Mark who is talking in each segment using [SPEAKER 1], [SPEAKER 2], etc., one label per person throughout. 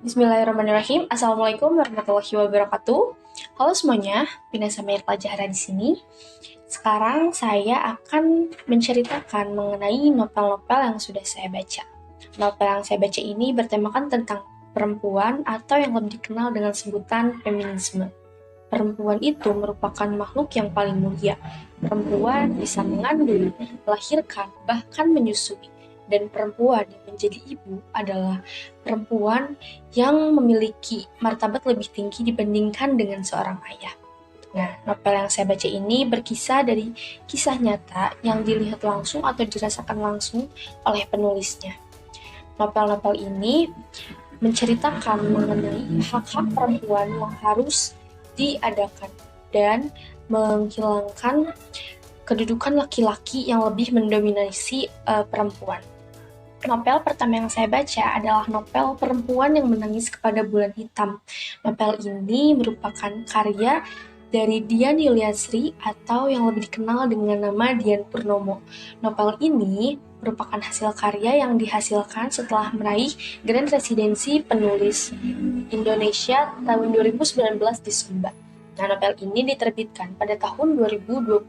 [SPEAKER 1] Bismillahirrahmanirrahim. Assalamualaikum warahmatullahi wabarakatuh. Halo semuanya, Pina Samir Pajahara di sini. Sekarang saya akan menceritakan mengenai novel-novel yang sudah saya baca. Novel yang saya baca ini bertemakan tentang perempuan atau yang lebih dikenal dengan sebutan feminisme. Perempuan itu merupakan makhluk yang paling mulia. Perempuan bisa mengandung, melahirkan, bahkan menyusui. Dan perempuan yang menjadi ibu adalah perempuan yang memiliki martabat lebih tinggi dibandingkan dengan seorang ayah. Nah, novel yang saya baca ini berkisah dari kisah nyata yang dilihat langsung atau dirasakan langsung oleh penulisnya. Novel-novel ini menceritakan mengenai hak-hak perempuan yang harus diadakan dan menghilangkan kedudukan laki-laki yang lebih mendominasi perempuan. Novel pertama yang saya baca adalah novel Perempuan yang Menangis Kepada Bulan Hitam. Novel ini merupakan karya dari Dian Yuliasri atau yang lebih dikenal dengan nama Dian Purnomo. Novel ini merupakan hasil karya yang dihasilkan setelah meraih Grand Residensi Penulis Indonesia tahun 2019 di Sumba. Nah, novel ini diterbitkan pada tahun 2021.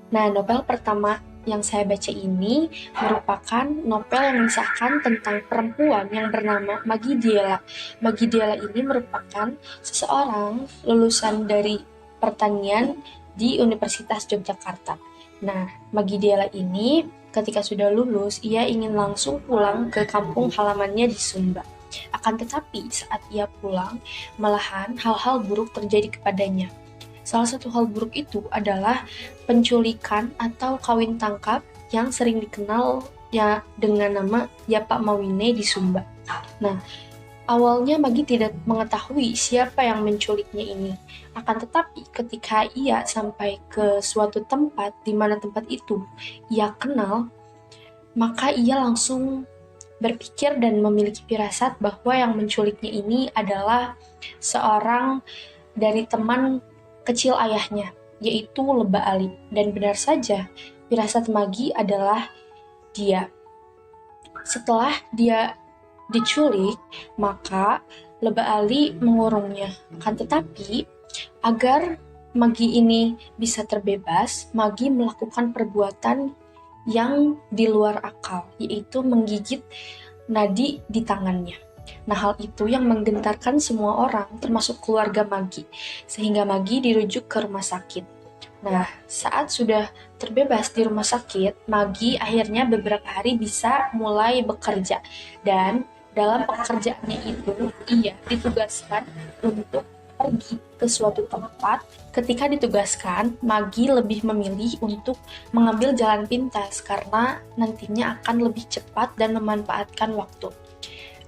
[SPEAKER 1] Nah, novel pertama yang saya baca ini merupakan novel yang mengisahkan tentang perempuan yang bernama Maggie Diela. Maggie Diela ini merupakan seseorang lulusan dari pertanian di Universitas Yogyakarta. Nah, Maggie Diela ini ketika sudah lulus, ia ingin langsung pulang ke kampung halamannya di Sumba. Akan tetapi saat ia pulang, malahan hal-hal buruk terjadi kepadanya. Salah satu hal buruk itu adalah penculikan atau kawin tangkap yang sering dikenal ya dengan nama Yapa Mawine di Sumba. Nah, awalnya Magi tidak mengetahui siapa yang menculiknya ini. Akan tetapi ketika ia sampai ke suatu tempat di mana tempat itu ia kenal, maka ia langsung berpikir dan memiliki firasat bahwa yang menculiknya ini adalah seorang dari teman kecil ayahnya, yaitu Lebah Ali. Dan benar saja, firasat Magi adalah dia. Setelah dia diculik, maka Lebah Ali mengurungnya. Akan tetapi, agar Magi ini bisa terbebas, Magi melakukan perbuatan yang di luar akal, yaitu menggigit nadi di tangannya. Nah, hal itu yang menggentarkan semua orang, termasuk keluarga Magi, sehingga Magi dirujuk ke rumah sakit. Nah, saat sudah terbebas di rumah sakit, Magi akhirnya beberapa hari bisa mulai bekerja. Dan dalam pekerjaannya itu, ia ditugaskan untuk pergi ke suatu tempat. Ketika ditugaskan, Magi lebih memilih untuk mengambil jalan pintas karena nantinya akan lebih cepat dan memanfaatkan waktu.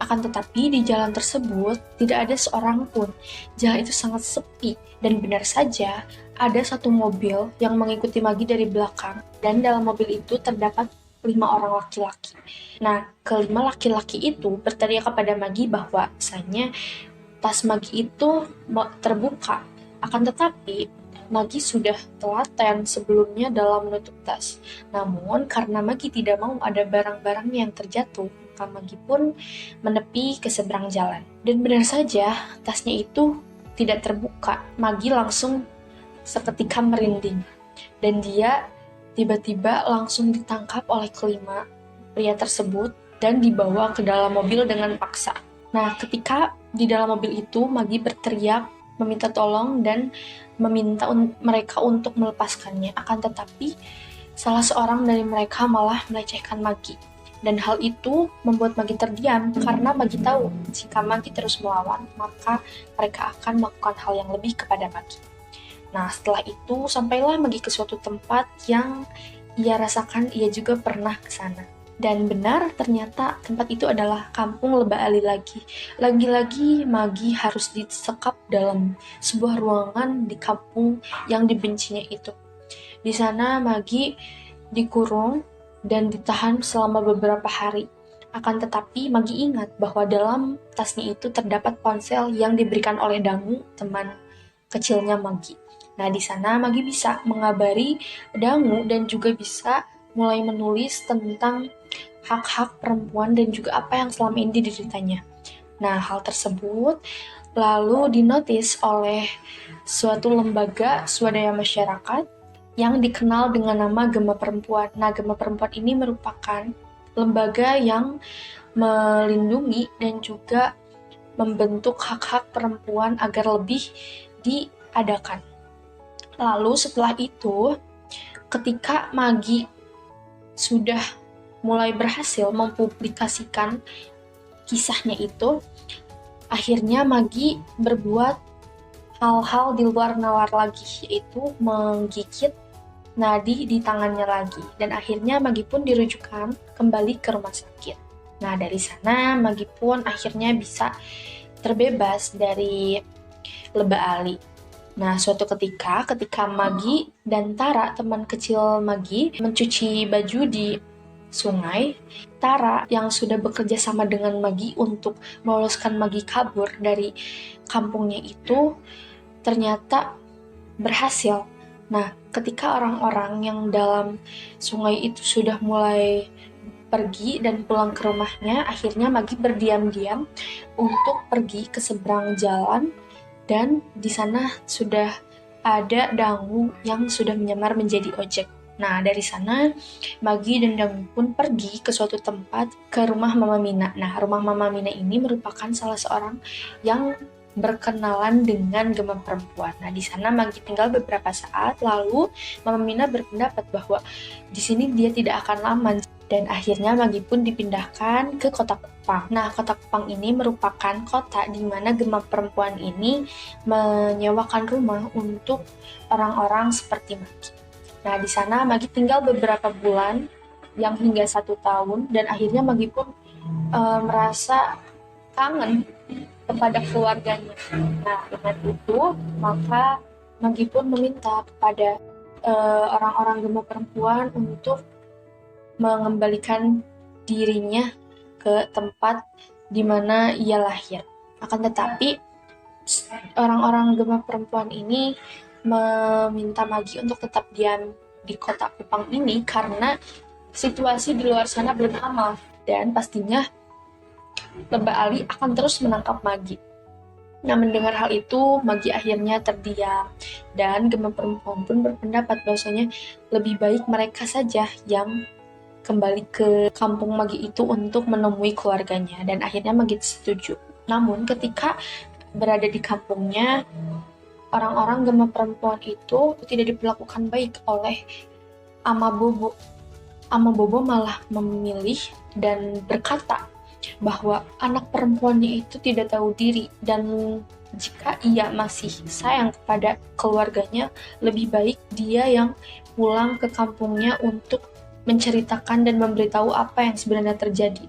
[SPEAKER 1] Akan tetapi di jalan tersebut tidak ada seorang pun. Jalan itu sangat sepi dan benar saja ada satu mobil yang mengikuti Magi dari belakang dan dalam mobil itu terdapat 5 orang laki-laki. Nah, kelima laki-laki itu berteriak kepada Magi bahwa misalnya tas Magi itu terbuka. Akan tetapi Magi sudah telaten sebelumnya dalam menutup tas. Namun karena Magi tidak mau ada barang-barangnya yang terjatuh, maka Magi pun menepi ke seberang jalan. Dan benar saja tasnya itu tidak terbuka. Magi langsung seketika merinding. Dan dia tiba-tiba langsung ditangkap oleh kelima pria tersebut dan dibawa ke dalam mobil dengan paksa. Nah, ketika di dalam mobil itu, Magi berteriak, meminta tolong, dan meminta mereka untuk melepaskannya. Akan tetapi, salah seorang dari mereka malah melecehkan Magi. Dan hal itu membuat Magi terdiam, karena Magi tahu jika Magi terus melawan, maka mereka akan melakukan hal yang lebih kepada Magi. Nah, setelah itu, sampailah Magi ke suatu tempat yang ia rasakan ia juga pernah ke sana. Dan benar, ternyata tempat itu adalah kampung Lebah Ali lagi. Lagi-lagi Magi harus disekap dalam sebuah ruangan di kampung yang dibencinya itu. Di sana Magi dikurung dan ditahan selama beberapa hari. Akan tetapi Magi ingat bahwa dalam tasnya itu terdapat ponsel yang diberikan oleh Dangu, teman kecilnya Magi. Nah, di sana Magi bisa mengabari Dangu dan juga bisa mulai menulis tentang hak-hak perempuan dan juga apa yang selama ini dideritanya. Nah, hal tersebut lalu dinotis oleh suatu lembaga swadaya masyarakat yang dikenal dengan nama Gema Perempuan. Nah, Gema Perempuan ini merupakan lembaga yang melindungi dan juga membentuk hak-hak perempuan agar lebih diadakan. Lalu setelah itu, ketika Maggie sudah mulai berhasil mempublikasikan kisahnya itu, akhirnya Maggie berbuat hal-hal di luar nalar lagi, yaitu menggigit nadi di tangannya lagi. Dan akhirnya Maggie pun dirujukan kembali ke rumah sakit. Nah, dari sana Maggie pun akhirnya bisa terbebas dari Leba Ali. Nah, suatu ketika Maggie dan Tara, teman kecil Maggie, mencuci baju di sungai, Tara yang sudah bekerja sama dengan Maggie untuk meloloskan Maggie kabur dari kampungnya itu ternyata berhasil. Nah, ketika orang-orang yang dalam sungai itu sudah mulai pergi dan pulang ke rumahnya, akhirnya Maggie berdiam-diam untuk pergi ke seberang jalan, dan di sana sudah ada Dangu yang sudah menyamar menjadi ojek. Nah, dari sana Maggie dan Dangu pun pergi ke suatu tempat, ke rumah Mama Mina. Nah, rumah Mama Mina ini merupakan salah seorang yang berkenalan dengan Gema Perempuan. Nah, di sana Maggie tinggal beberapa saat, lalu Mama Mina berpendapat bahwa di sini dia tidak akan lama, dan akhirnya Maggie pun dipindahkan ke kota Kupang. Nah, kota Kupang ini merupakan kota di mana Gema Perempuan ini menyewakan rumah untuk orang-orang seperti Maggie. Nah, di sana Maggie tinggal beberapa bulan, yang hingga 1 tahun, dan akhirnya Maggie pun merasa kangen kepada keluarganya. Nah, dengan itu, maka Maggie pun meminta kepada orang-orang Gema Perempuan untuk mengembalikan dirinya ke tempat di mana ia lahir. Akan tetapi, orang-orang Gema Perempuan ini meminta Maggie untuk tetap diam di kota Kupang ini karena situasi di luar sana belum aman, dan pastinya Leba Ali akan terus menangkap Maggie. Nah, mendengar hal itu, Maggie akhirnya terdiam, dan Gema Perempuan pun berpendapat bahwasanya lebih baik mereka saja yang kembali ke kampung Maggie itu untuk menemui keluarganya, dan akhirnya Maggie setuju. Namun ketika berada di kampungnya, orang-orang Gema Perempuan itu tidak diperlakukan baik oleh Ama Bobo. Ama Bobo malah memilih dan berkata bahwa anak perempuannya itu tidak tahu diri, dan jika ia masih sayang kepada keluarganya, lebih baik dia yang pulang ke kampungnya untuk menceritakan dan memberitahu apa yang sebenarnya terjadi.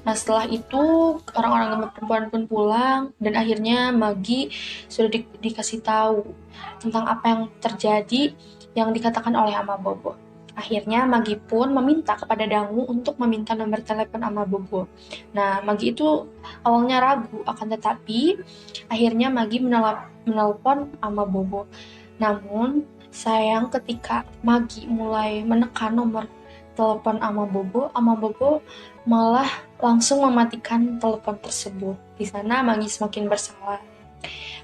[SPEAKER 1] Nah, setelah itu orang-orang Gema Perempuan pun pulang, dan akhirnya Maggie sudah dikasih tahu tentang apa yang terjadi yang dikatakan oleh Ama Bobo. Akhirnya Maggie pun meminta kepada Dangu untuk meminta nomor telepon Ama Bobo. Nah, Maggie itu awalnya ragu, akan tetapi akhirnya Maggie menelpon Ama Bobo. Namun sayang, ketika Maggie mulai menekan nomor telepon Ama Bobo malah langsung mematikan telepon tersebut. Di sana Maggie semakin bersalah.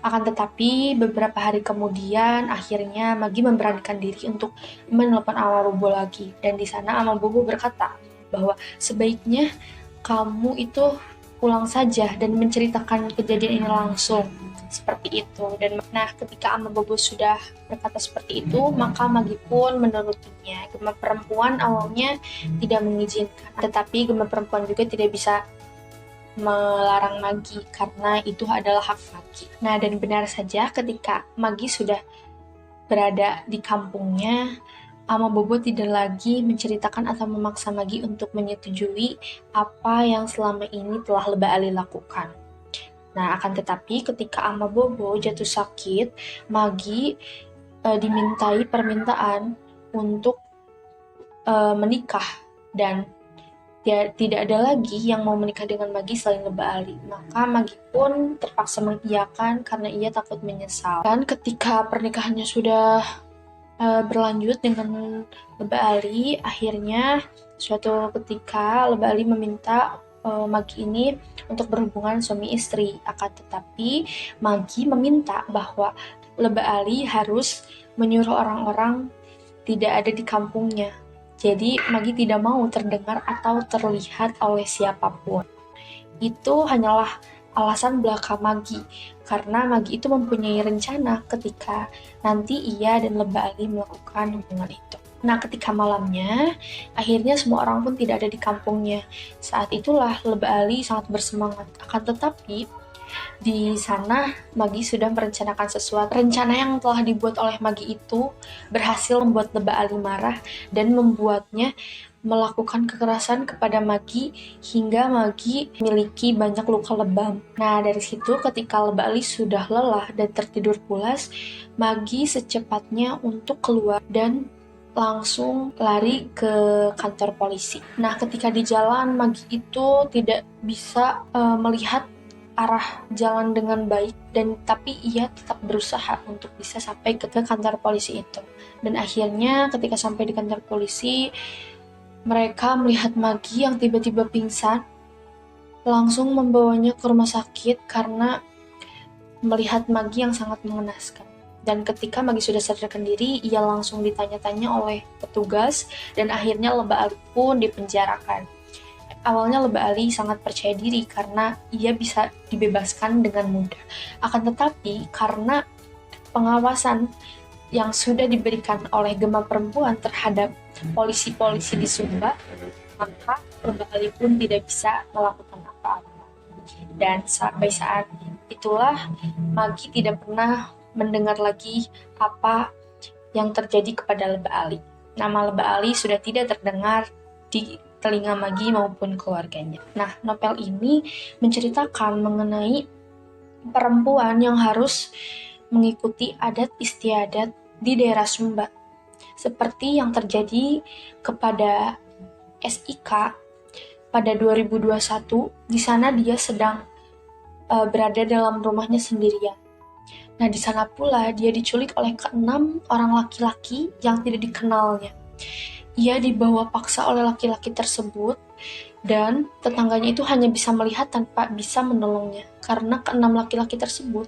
[SPEAKER 1] Akan tetapi beberapa hari kemudian akhirnya Maggie memberanikan diri untuk menelpon Ama Bobo lagi, dan di sana Ama Bobo berkata bahwa sebaiknya kamu itu pulang saja dan menceritakan kejadian ini langsung, seperti itu. Dan nah, ketika Ama Bobo sudah berkata seperti itu, maka Maggie pun menurutinya. Gema Perempuan awalnya tidak mengizinkan, tetapi Gema Perempuan juga tidak bisa melarang Maggie karena itu adalah hak Maggie. Nah, dan benar saja ketika Maggie sudah berada di kampungnya, Ama Bobo tidak lagi menceritakan atau memaksa Maggie untuk menyetujui apa yang selama ini telah Leba Ali lakukan. Nah, akan tetapi ketika Ama Bobo jatuh sakit, Maggie dimintai permintaan untuk menikah, dan tidak ada lagi yang mau menikah dengan Maggie selain Leba Ali. Maka Maggie pun terpaksa mengiyakan karena ia takut menyesal. Dan ketika pernikahannya sudah berlanjut dengan Leba Ali, akhirnya suatu ketika Leba Ali meminta Magi ini untuk berhubungan suami istri. Akan tetapi Magi meminta bahwa Leba Ali harus menyuruh orang-orang tidak ada di kampungnya. Jadi Magi tidak mau terdengar atau terlihat oleh siapapun. Itu hanyalah alasan belaka Magi, karena Magi itu mempunyai rencana ketika nanti ia dan Leba Ali melakukan hubungan itu. Nah, ketika malamnya, akhirnya semua orang pun tidak ada di kampungnya. Saat itulah Leba Ali sangat bersemangat. Akan tetapi, di sana Magi sudah merencanakan sesuatu. Rencana yang telah dibuat oleh Magi itu berhasil membuat Leba Ali marah dan membuatnya melakukan kekerasan kepada Magi hingga Magi memiliki banyak luka lebam. Nah, dari situ ketika Leba Ali sudah lelah dan tertidur pulas, Magi secepatnya untuk keluar dan langsung lari ke kantor polisi. Nah, ketika di jalan, Magi itu tidak bisa melihat arah jalan dengan baik, dan tapi ia tetap berusaha untuk bisa sampai ke kantor polisi itu. Dan akhirnya ketika sampai di kantor polisi, mereka melihat Magi yang tiba-tiba pingsan, langsung membawanya ke rumah sakit karena melihat Magi yang sangat mengenaskan. Dan ketika Magi sudah sadarkan diri, ia langsung ditanya-tanya oleh petugas, dan akhirnya Leba Ali pun dipenjarakan. Awalnya Leba Ali sangat percaya diri karena ia bisa dibebaskan dengan mudah. Akan tetapi, karena pengawasan yang sudah diberikan oleh Gema Perempuan terhadap polisi-polisi di Sumba, maka Leba Ali pun tidak bisa melakukan apa-apa. Dan sampai saat itulah Magi tidak pernah mendengar lagi apa yang terjadi kepada Leba Ali. Nama Leba Ali sudah tidak terdengar di telinga Magi maupun keluarganya. Nah, novel ini menceritakan mengenai perempuan yang harus mengikuti adat istiadat di daerah Sumba. Seperti yang terjadi kepada SIK pada 2021, di sana dia sedang berada dalam rumahnya sendirian. Nah, di sana pula dia diculik oleh ke-6 orang laki-laki yang tidak dikenalnya. Ia dibawa paksa oleh laki-laki tersebut, dan tetangganya itu hanya bisa melihat tanpa bisa menolongnya, karena ke-6 laki-laki tersebut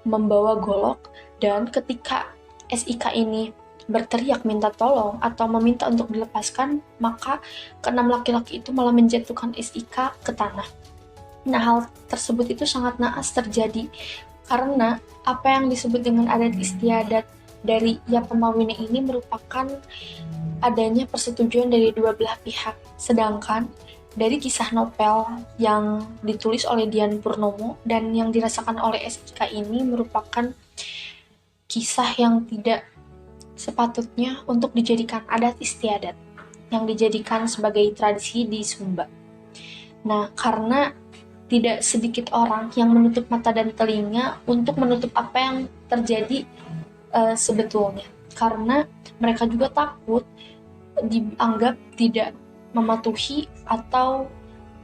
[SPEAKER 1] membawa golok, dan ketika SIK ini berteriak minta tolong atau meminta untuk dilepaskan, maka ke-6 laki-laki itu malah menjatuhkan SIK ke tanah. Nah, hal tersebut itu sangat naas terjadi, karena apa yang disebut dengan adat istiadat dari Yapamawine ini merupakan adanya persetujuan dari dua belah pihak. Sedangkan dari kisah novel yang ditulis oleh Dian Purnomo dan yang dirasakan oleh SIK ini merupakan kisah yang tidak sepatutnya untuk dijadikan adat istiadat, yang dijadikan sebagai tradisi di Sumba. Nah, karena tidak sedikit orang yang menutup mata dan telinga untuk menutup apa yang terjadi sebetulnya, karena mereka juga takut dianggap tidak mematuhi atau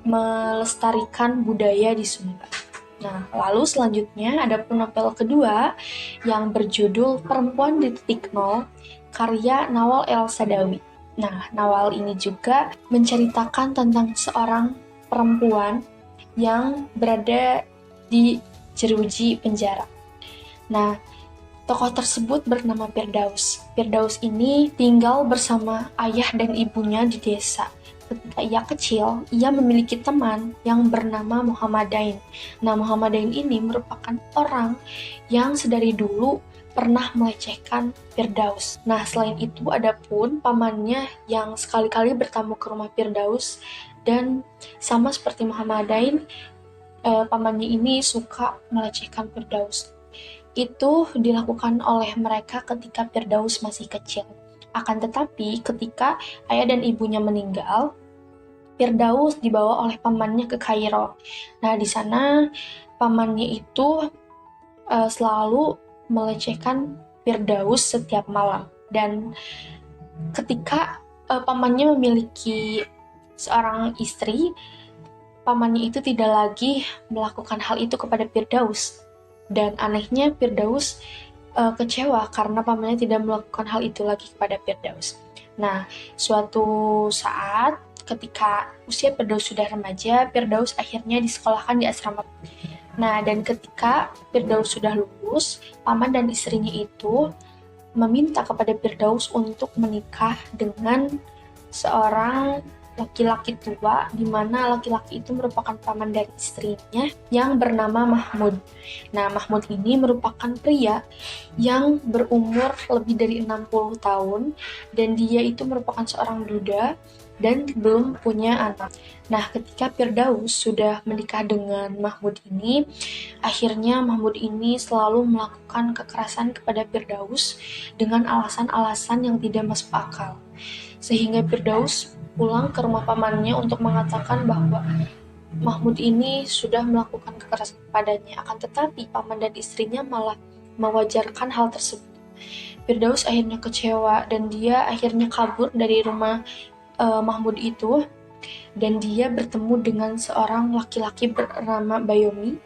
[SPEAKER 1] melestarikan budaya di Sumba. Nah, lalu selanjutnya ada pun novel kedua yang berjudul Perempuan di Titik Nol, karya Nawal El Sadawi. Nah, Nawal ini juga menceritakan tentang seorang perempuan yang berada di jeruji penjara. Nah, tokoh tersebut bernama Firdaus. Firdaus ini tinggal bersama ayah dan ibunya di desa. Ketika ia kecil, ia memiliki teman yang bernama Muhammadain. Nah, Muhammadain ini merupakan orang yang sedari dulu pernah melecehkan Firdaus. Nah, selain itu ada pun pamannya yang sekali-kali bertamu ke rumah Firdaus, dan sama seperti Muhammadain, pamannya ini suka melecehkan Firdaus. Itu dilakukan oleh mereka ketika Firdaus masih kecil. Akan tetapi ketika ayah dan ibunya meninggal, Firdaus dibawa oleh pamannya ke Kairo. Nah, di sana pamannya itu selalu melecehkan Firdaus setiap malam. Dan ketika pamannya memiliki seorang istri, pamannya itu tidak lagi melakukan hal itu kepada Firdaus. Dan anehnya Firdaus kecewa karena pamannya tidak melakukan hal itu lagi kepada Firdaus. Nah, suatu saat ketika usia Firdaus sudah remaja, Firdaus akhirnya disekolahkan di asrama. Nah, dan ketika Firdaus sudah lulus, paman dan istrinya itu meminta kepada Firdaus untuk menikah dengan seorang laki-laki tua, di mana laki-laki itu merupakan paman dari istrinya yang bernama Mahmud. Nah, Mahmud ini merupakan pria yang berumur lebih dari 60 tahun, dan dia itu merupakan seorang duda dan belum punya anak. Nah, ketika Firdaus sudah menikah dengan Mahmud ini, akhirnya Mahmud ini selalu melakukan kekerasan kepada Firdaus dengan alasan-alasan yang tidak masuk akal. Sehingga Firdaus pulang ke rumah pamannya untuk mengatakan bahwa Mahmud ini sudah melakukan kekerasan kepadanya, akan tetapi paman dan istrinya malah mewajarkan hal tersebut. Firdaus akhirnya kecewa dan dia akhirnya kabur dari rumah Mahmud itu, dan dia bertemu dengan seorang laki-laki bernama Bayomi,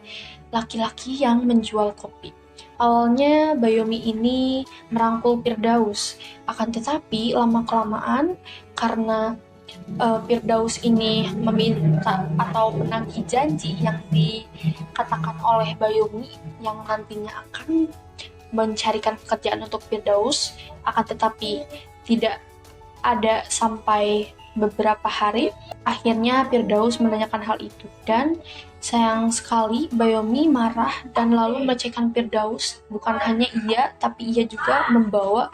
[SPEAKER 1] laki-laki yang menjual kopi. Awalnya Bayomi ini merangkul Firdaus, akan tetapi lama-kelamaan karena Firdaus ini meminta atau menagih janji yang dikatakan oleh Bayomi yang nantinya akan mencarikan pekerjaan untuk Firdaus, akan tetapi tidak ada sampai beberapa hari. Akhirnya Firdaus menanyakan hal itu, dan sayang sekali Bayomi marah dan lalu melecehkan Firdaus. Bukan hanya ia, tapi ia juga membawa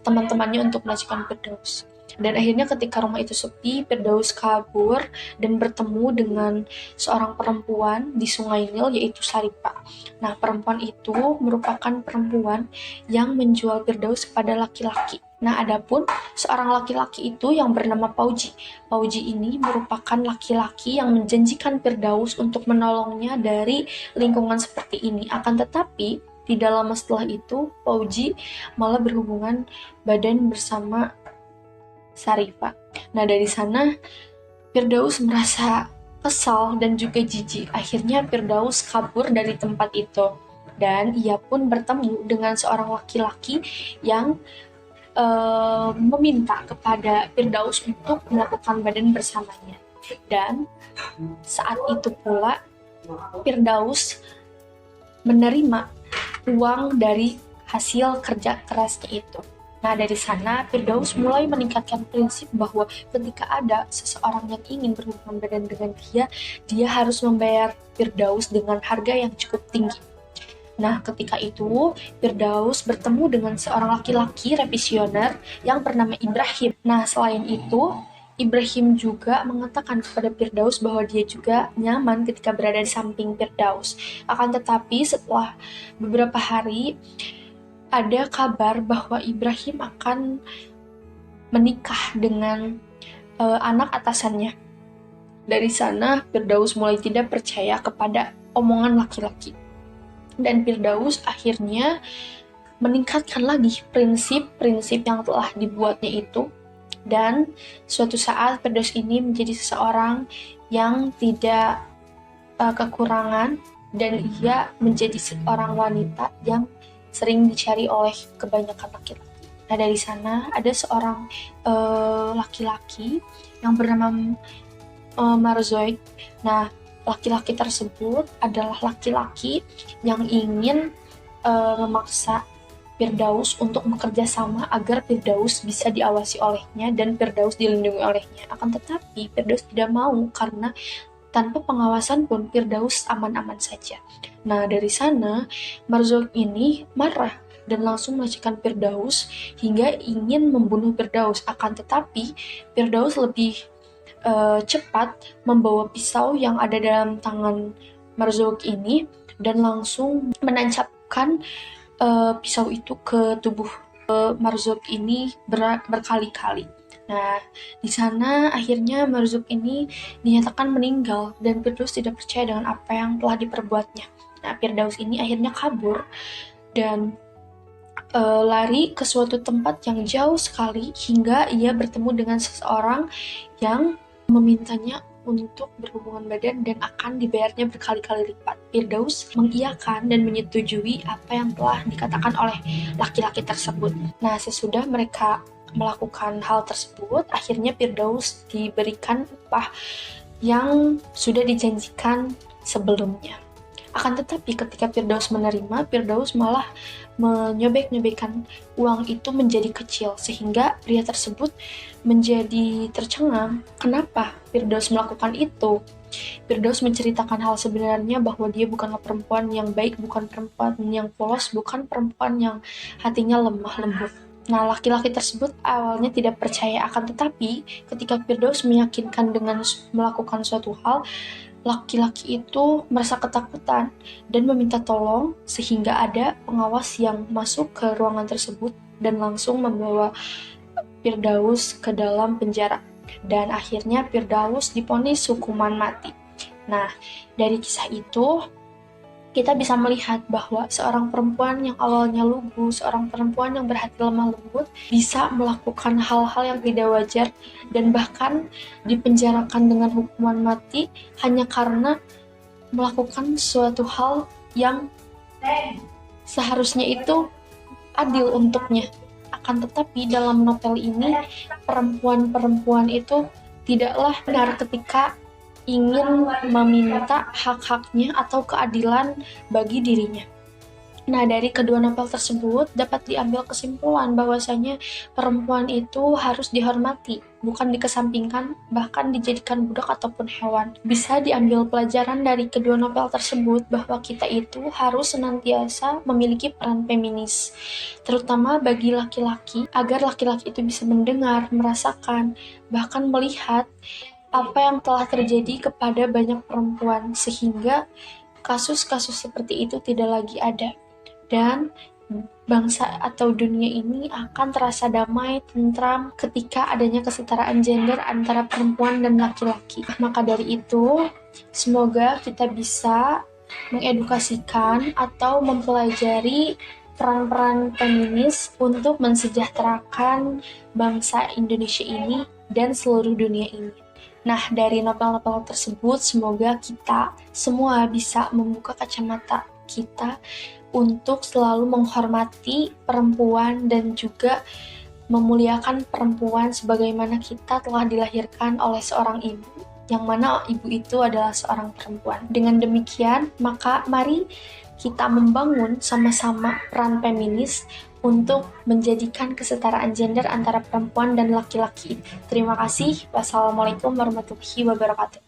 [SPEAKER 1] teman-temannya untuk melecehkan Firdaus. Dan akhirnya ketika rumah itu sepi, Firdaus kabur dan bertemu dengan seorang perempuan di Sungai Nil, yaitu Saripah. Nah, perempuan itu merupakan perempuan yang menjual Firdaus kepada laki-laki. Nah, adapun seorang laki-laki itu yang bernama Pauji. Pauji ini merupakan laki-laki yang menjanjikan Firdaus untuk menolongnya dari lingkungan seperti ini. Akan tetapi, tidak lama setelah itu, Pauji malah berhubungan badan bersama Saripah. Nah, dari sana Firdaus merasa kesal dan juga jijik. Akhirnya Firdaus kabur dari tempat itu, dan ia pun bertemu dengan seorang laki-laki yang meminta kepada Firdaus untuk melakukan badan bersamanya. Dan saat itu pula Firdaus menerima uang dari hasil kerja kerasnya itu. Nah, dari sana Firdaus mulai meningkatkan prinsip bahwa ketika ada seseorang yang ingin berhubungan badan dengan dia harus membayar Firdaus dengan harga yang cukup tinggi. Nah, ketika itu Firdaus bertemu dengan seorang laki-laki revisioner yang bernama Ibrahim. Nah, selain itu Ibrahim juga mengatakan kepada Firdaus bahwa dia juga nyaman ketika berada di samping Firdaus. Akan tetapi setelah beberapa hari ada kabar bahwa Ibrahim akan menikah dengan anak atasannya. Dari sana Firdaus mulai tidak percaya kepada omongan laki-laki. Dan Firdaus akhirnya meningkatkan lagi prinsip-prinsip yang telah dibuatnya itu. Dan suatu saat Firdaus ini menjadi seseorang yang tidak kekurangan, dan ia menjadi seorang wanita yang sering dicari oleh kebanyakan laki-laki. Nah, dari sana ada seorang laki-laki yang bernama Marzoik. Nah, laki-laki tersebut adalah laki-laki yang ingin memaksa Firdaus untuk bekerja sama agar Firdaus bisa diawasi olehnya dan Firdaus dilindungi olehnya. Akan tetapi Firdaus tidak mau, karena tanpa pengawasan pun Firdaus aman-aman saja. Nah, dari sana Marzouk ini marah dan langsung melecehkan Firdaus hingga ingin membunuh Firdaus. Akan tetapi Firdaus lebih cepat membawa pisau yang ada dalam tangan Marzouk ini dan langsung menancapkan pisau itu ke tubuh Marzouk ini berkali-kali. Nah, di sana akhirnya Marzouk ini dinyatakan meninggal dan Firdaus tidak percaya dengan apa yang telah diperbuatnya. Nah, Firdaus ini akhirnya kabur dan lari ke suatu tempat yang jauh sekali hingga ia bertemu dengan seseorang yang memintanya untuk berhubungan badan dan akan dibayarnya berkali-kali lipat. Firdaus mengiyakan dan menyetujui apa yang telah dikatakan oleh laki-laki tersebut. Nah, sesudah mereka melakukan hal tersebut, akhirnya Firdaus diberikan upah yang sudah dijanjikan sebelumnya. Akan tetapi ketika Firdaus menerima, Firdaus malah menyobek-nyobekkan uang itu menjadi kecil, sehingga pria tersebut menjadi tercengang. Kenapa Firdaus melakukan itu? Firdaus menceritakan hal sebenarnya bahwa dia bukanlah perempuan yang baik, bukan perempuan yang polos, bukan perempuan yang hatinya lemah lembut. Nah, laki-laki tersebut awalnya tidak percaya, akan tetapi ketika Firdaus meyakinkan dengan melakukan suatu hal, laki-laki itu merasa ketakutan dan meminta tolong, sehingga ada pengawas yang masuk ke ruangan tersebut dan langsung membawa Firdaus ke dalam penjara. Dan akhirnya Firdaus divonis hukuman mati. Nah, dari kisah itu kita bisa melihat bahwa seorang perempuan yang awalnya lugu, seorang perempuan yang berhati lemah lembut, bisa melakukan hal-hal yang tidak wajar dan bahkan dipenjarakan dengan hukuman mati hanya karena melakukan suatu hal yang seharusnya itu adil untuknya. Akan tetapi dalam novel ini, perempuan-perempuan itu tidaklah benar ketika ingin meminta hak-haknya atau keadilan bagi dirinya. Nah, dari kedua novel tersebut dapat diambil kesimpulan bahwasanya perempuan itu harus dihormati, bukan dikesampingkan, bahkan dijadikan budak ataupun hewan. Bisa diambil pelajaran dari kedua novel tersebut bahwa kita itu harus senantiasa memiliki peran feminis, terutama bagi laki-laki, agar laki-laki itu bisa mendengar, merasakan, bahkan melihat apa yang telah terjadi kepada banyak perempuan, sehingga kasus-kasus seperti itu tidak lagi ada. Dan bangsa atau dunia ini akan terasa damai, tentram ketika adanya kesetaraan gender antara perempuan dan laki-laki. Maka dari itu, semoga kita bisa mengedukasikan atau mempelajari peran-peran feminis untuk mensejahterakan bangsa Indonesia ini dan seluruh dunia ini. Nah, dari novel-novel tersebut, semoga kita semua bisa membuka kacamata kita untuk selalu menghormati perempuan dan juga memuliakan perempuan sebagaimana kita telah dilahirkan oleh seorang ibu, yang mana ibu itu adalah seorang perempuan. Dengan demikian, maka mari kita membangun sama-sama peran feminis untuk menjadikan kesetaraan gender antara perempuan dan laki-laki. Terima kasih. Wassalamualaikum warahmatullahi wabarakatuh.